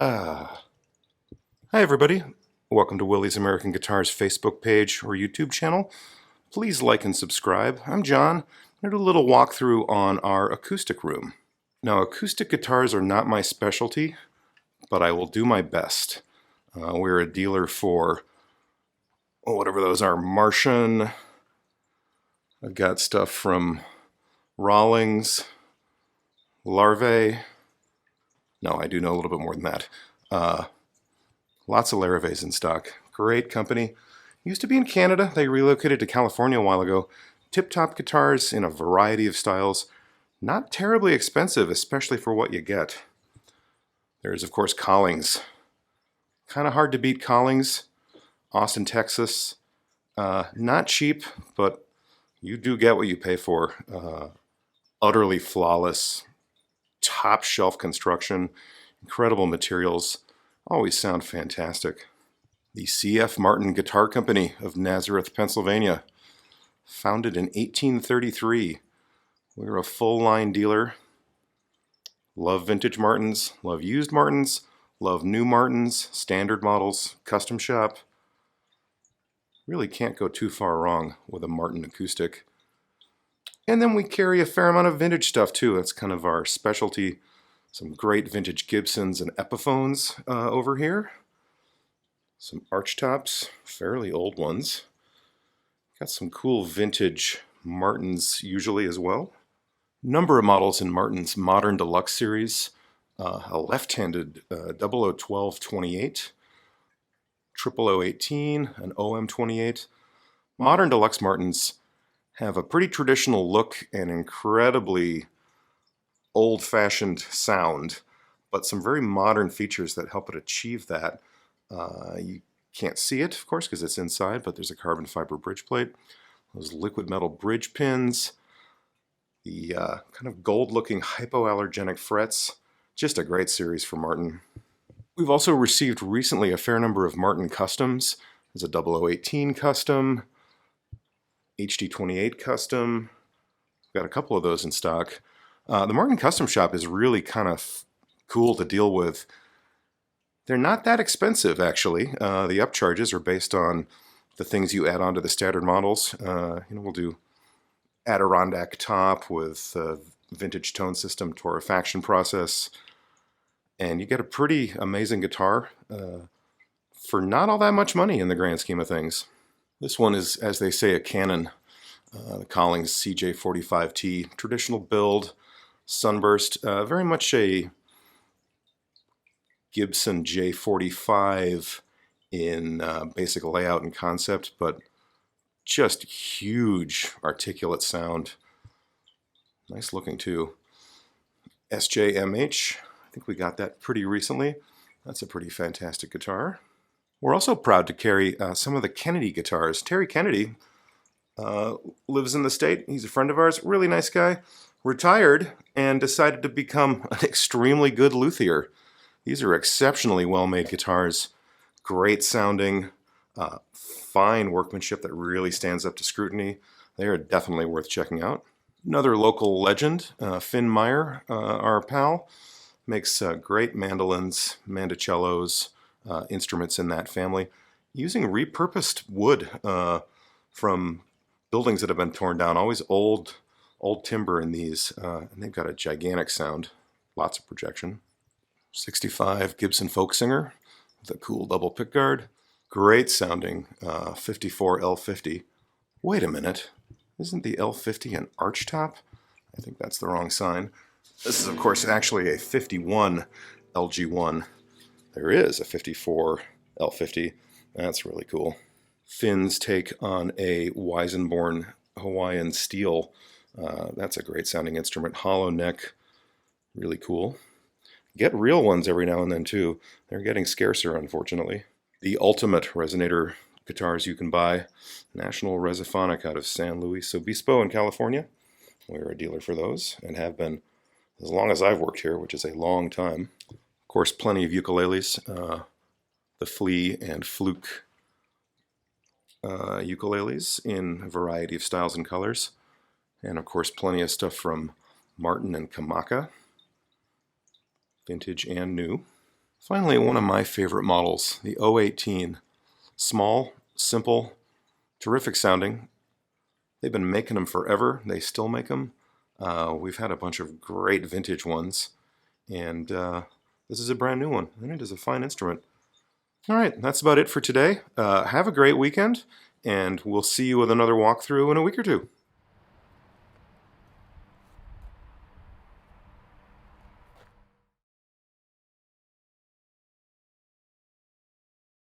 Hi everybody, welcome to Willie's American Guitars Facebook page or YouTube channel. Please like and subscribe. I'm John. I'm going to do a little walkthrough on our acoustic room. Now, acoustic guitars are not my specialty, but I will do my best. We're a dealer for, whatever those are, Martian. I've got stuff from Rawlings, Larrivée. No, I do know a little bit more than that. Lots of Larrivées in stock. Great company. Used to be in Canada. They relocated to California a while ago. Tip-top guitars in a variety of styles. Not terribly expensive, especially for what you get. There's, of course, Collings. Kind of hard to beat Collings. Austin, Texas. Not cheap, but you do get what you pay for. Utterly flawless. Top shelf construction. Incredible materials. Always sound fantastic. The C.F. Martin Guitar Company of Nazareth, Pennsylvania. Founded in 1833. We're a full-line dealer. Love vintage Martins, love used Martins, love new Martins, standard models, custom shop. Really can't go too far wrong with a Martin acoustic. And then we carry a fair amount of vintage stuff too. That's kind of our specialty. Some great vintage Gibsons and Epiphones over here. Some arch tops, fairly old ones. Got some cool vintage Martins usually as well. Number of models in Martin's Modern Deluxe series. A left-handed 0012-28, 00018, an OM-28. Modern Deluxe Martins have a pretty traditional look and incredibly old-fashioned sound, but some very modern features that help it achieve that. You can't see it, of course, because it's inside, but there's a carbon fiber bridge plate, those liquid metal bridge pins, the kind of gold-looking hypoallergenic frets. Just a great series for Martin. We've also received recently a fair number of Martin customs. There's a 0018 custom, HD28 custom. We've got a couple of those in stock. The Martin Custom Shop is really kind of cool to deal with. They're not that expensive, actually. The upcharges are based on the things you add on to the standard models. We'll do Adirondack top with vintage tone system, torrefaction process, and you get a pretty amazing guitar for not all that much money in the grand scheme of things. This one is, as they say, a Canon. The Collings CJ45T, traditional build, sunburst, very much a Gibson J45 in basic layout and concept, but just huge articulate sound. Nice looking too. SJMH, I think we got that pretty recently. That's a pretty fantastic guitar. We're also proud to carry some of the Kennedy guitars. Terry Kennedy lives in the state. He's a friend of ours, really nice guy. Retired and decided to become an extremely good luthier. These are exceptionally well-made guitars, great sounding, fine workmanship that really stands up to scrutiny. They are definitely worth checking out. Another local legend, Finn Meyer, our pal, makes great mandolins, mandocellos, instruments in that family, using repurposed wood from buildings that have been torn down. Always old timber in these, and they've got a gigantic sound, lots of projection. 65 Gibson Folk Singer with a cool double pickguard. Great sounding 54 L50. Wait a minute, isn't the L50 an arch top? I think that's the wrong sign. This is, of course, actually a 51 LG1. There is a 54 L50. That's really cool. Finn's take on a Weisenborn Hawaiian steel. That's a great sounding instrument. Hollow neck, really cool. Get real ones every now and then too. They're getting scarcer, unfortunately. The ultimate resonator guitars you can buy. National Resophonic out of San Luis Obispo in California. We're a dealer for those and have been as long as I've worked here, which is a long time. Of course, plenty of ukuleles. The Flea and Fluke ukuleles in a variety of styles and colors. And of course, plenty of stuff from Martin and Kamaka, vintage and new. Finally, one of my favorite models, the 018. Small, simple, terrific sounding. They've been making them forever. They still make them. We've had a bunch of great vintage ones, and this is a brand new one, and it is a fine instrument. All right, that's about it for today. Have a great weekend, and we'll see you with another walkthrough in a week or two.